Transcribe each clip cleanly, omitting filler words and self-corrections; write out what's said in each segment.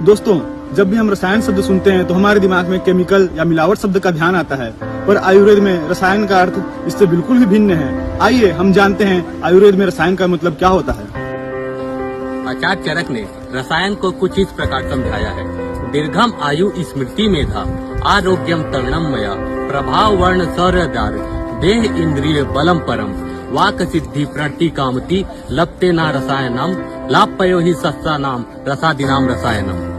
दोस्तों, जब भी हम रसायन शब्द सुनते हैं तो हमारे दिमाग में केमिकल या मिलावट शब्द का ध्यान आता है, पर आयुर्वेद में रसायन का अर्थ इससे बिल्कुल ही भिन्न है। आइए हम जानते हैं आयुर्वेद में रसायन का मतलब क्या होता है। आचार्य चरक ने रसायन को कुछ इस प्रकार समझाया है। दीर्घम आयु स्मृति मेधा आरोग्यम तरणम मया प्रभाव वर्ण शौर्यदार देह इंद्रिय बलम परम वाक सिद्धि प्रति कामति लपते ना रसायनम लापयो ही सस्ता नाम रसादिनाम रसायनम।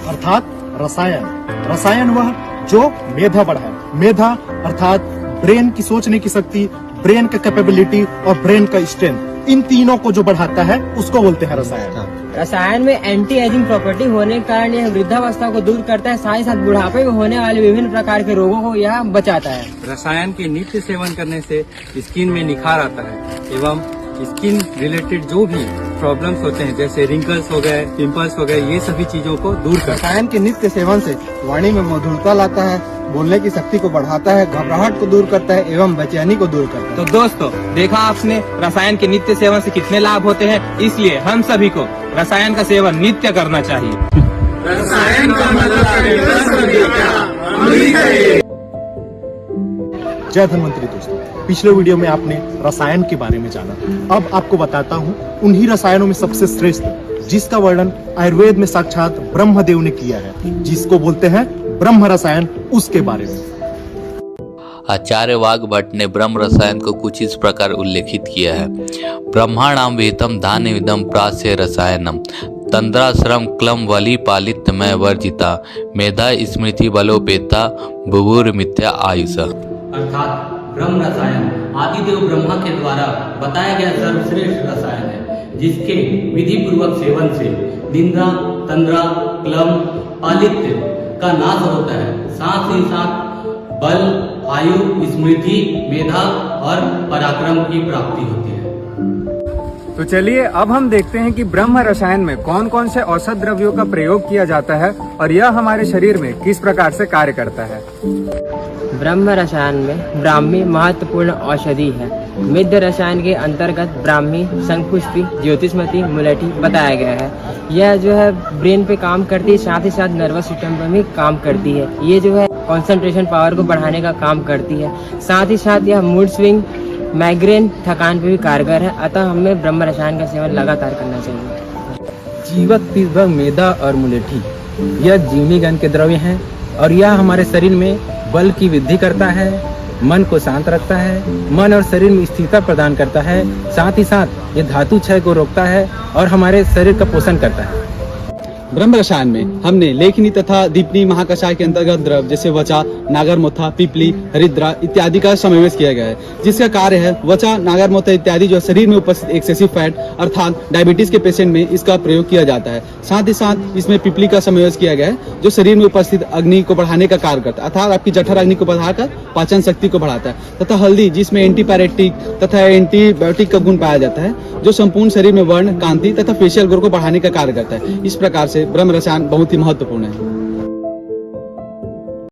अर्थात रसायन वह जो मेधा बढ़ाए। मेधा अर्थात ब्रेन की सोचने की शक्ति, ब्रेन का कैपेबिलिटी और ब्रेन का स्ट्रेंथ, इन तीनों को जो बढ़ाता है उसको बोलते हैं रसायन। रसायन में एंटी एजिंग प्रॉपर्टी होने के कारण यह वृद्धावस्था को दूर करता है, साथ ही साथ बुढ़ापे में होने वाले विभिन्न प्रकार के रोगों को यह बचाता है। रसायन के नित्य सेवन करने से स्किन में निखार आता है एवं स्किन रिलेटेड जो भी प्रॉब्लम्स होते हैं जैसे रिंकल्स हो गए, पिंपल्स हो गए, ये सभी चीजों को दूर करता है। रसायन के नित्य सेवन से वाणी में मधुरता लाता है, बोलने की शक्ति को बढ़ाता है, घबराहट को दूर करता है एवं बेचैनी को दूर करता है। तो दोस्तों, देखा आपने रसायन के नित्य सेवन से कितने लाभ होते हैं, इसलिए हम सभी को रसायन का सेवन नित्य करना चाहिए। रसायन का मतलब जय धन्वंतरी दोस्तों, पिछले वीडियो में आपने रसायन के बारे में जाना। अब आपको बताता हूँ उन्हीं रसायनों में सबसे श्रेष्ठ जिसका वर्णन आयुर्वेद में साक्षात ब्रह्मदेव ने किया है, जिसको बोलते हैं ब्रह्म रसायन, उसके बारे में। आचार्य वाग्भट ने ब्रह्म रसायन को कुछ इस प्रकार उल्लेखित किया है। ब्रह्माणाम वेतम धान्य विदम प्रास्य रसायनम तंद्राश्रम क्लम वली पालित मय वर्जिता मेधा स्मृति बलोपेता बुभुर मिथ्या आयुष। अर्थात ब्रह्म रसायन आदिदेव ब्रह्मा के द्वारा बताया गया सर्वश्रेष्ठ रसायन है, जिसके विधि पूर्वक सेवन से निंद्रा, तंद्रा, क्लम, पालित्य का नाश होता है, साथ ही साथ बल, आयु, स्मृति, मेधा और पराक्रम की प्राप्ति होती है। तो चलिए अब हम देखते हैं कि ब्रह्म रसायन में कौन कौन से औषध द्रव्यों का प्रयोग किया जाता है और यह हमारे शरीर में किस प्रकार से कार्य करता है। ब्रह्म रसायन में ब्राह्मी महत्वपूर्ण औषधि है। मिद्ध रसायन के अंतर्गत ब्राह्मी, शंखपुष्पी, ज्योतिषमती, मुलेठी बताया गया है। यह जो है ब्रेन पे काम करती है, साथ ही साथ नर्वस सिस्टम पे भी काम करती है। ये जो है कंसंट्रेशन पावर को बढ़ाने का काम करती है, साथ ही साथ यह मूड स्विंग, माइग्रेन, थकान पे भी कारगर है। अतः हमें ब्रह्म रसायन का सेवन लगातार करना चाहिए। जीवक, तीर्थक, मेधा और मुलेठी यह जीवनी गण के द्रव्य हैं और यह हमारे शरीर में बल की वृद्धि करता है, मन को शांत रखता है, मन और शरीर में स्थिरता प्रदान करता है, साथ ही साथ ये धातु क्षय को रोकता है और हमारे शरीर का पोषण करता है। ब्रह्म रसायन में हमने लेखनी तथा दीपनी महाकषाय के अंतर्गत द्रव्य जैसे वचा, नागरमोथा, पिपली, हरिद्रा इत्यादि का समावेश किया गया है, जिसका कार्य है वचा, नागरमोथा इत्यादि जो शरीर में उपस्थित एक्सेसिव फैट अर्थात डायबिटीज के पेशेंट में इसका प्रयोग किया जाता है। साथ ही साथ इसमें पिपली का समावेश किया गया है जो शरीर में उपस्थित अग्नि को बढ़ाने का कार्य करता है, अर्थात आपकी जठर अग्नि को बढ़ाकर पाचन शक्ति को बढ़ाता है, तथा हल्दी जिसमें एंटीपायरेटिक तथा एंटीबायोटिक का गुण पाया जाता है जो संपूर्ण शरीर में वर्ण, कांति तथा फेशियल ग्रो को बढ़ाने का कार्य करता है। इस प्रकार से ब्रह्म रसायन बहुत ही महत्वपूर्ण है।